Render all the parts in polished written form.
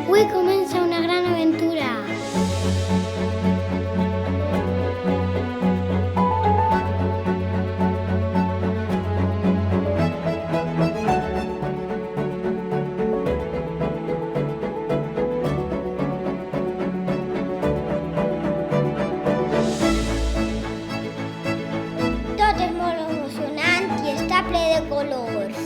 Avui comença una gran aventura. Tot és molt emocionant i està ple de colors.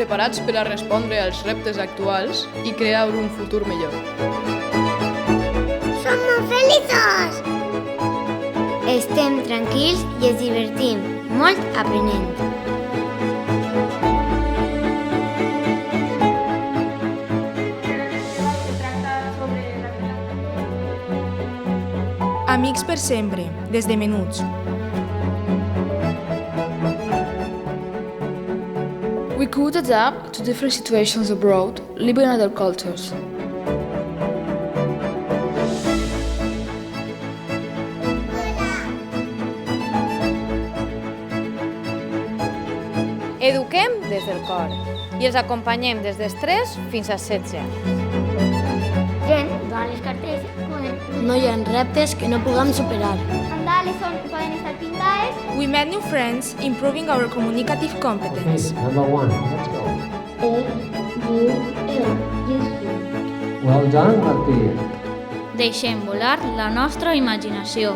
Preparats per a respondre als reptes actuals i crear un futur millor. Som molt feliços! Estem tranquils i ens divertim molt aprenent. Amics per sempre, des de menuts. We could adapt to different situations abroad, living in other cultures. Eduquem des del cor i els acompanyem des dels 3 fins als 16 anys. Gent, dona les cartes, poden... No hi ha reptes que no puguem superar. Sandales poden estar pintades. We met new friends, improving our communicative competence. Number 1, let's go. Useful. Well done, Martí. Deixem volar la nostra imaginació.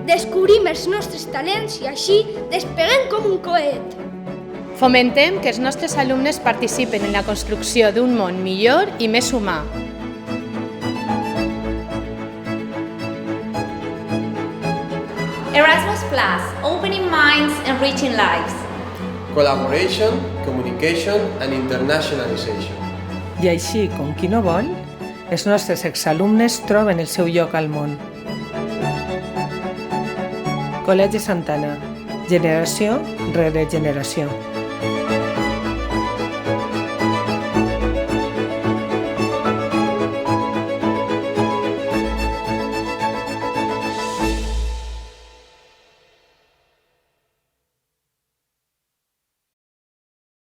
Descobrim els nostres talents i així despeguem com un coet. Fomentem que els nostres alumnes participen en la construcció d'un món millor i més humà. Erasmus Plus, opening minds, enriching lives. Collaboration, communication and internationalization. I així, com qui no vol, els nostres exalumnes troben el seu lloc al món. Col·legi Santana, generació rere generació.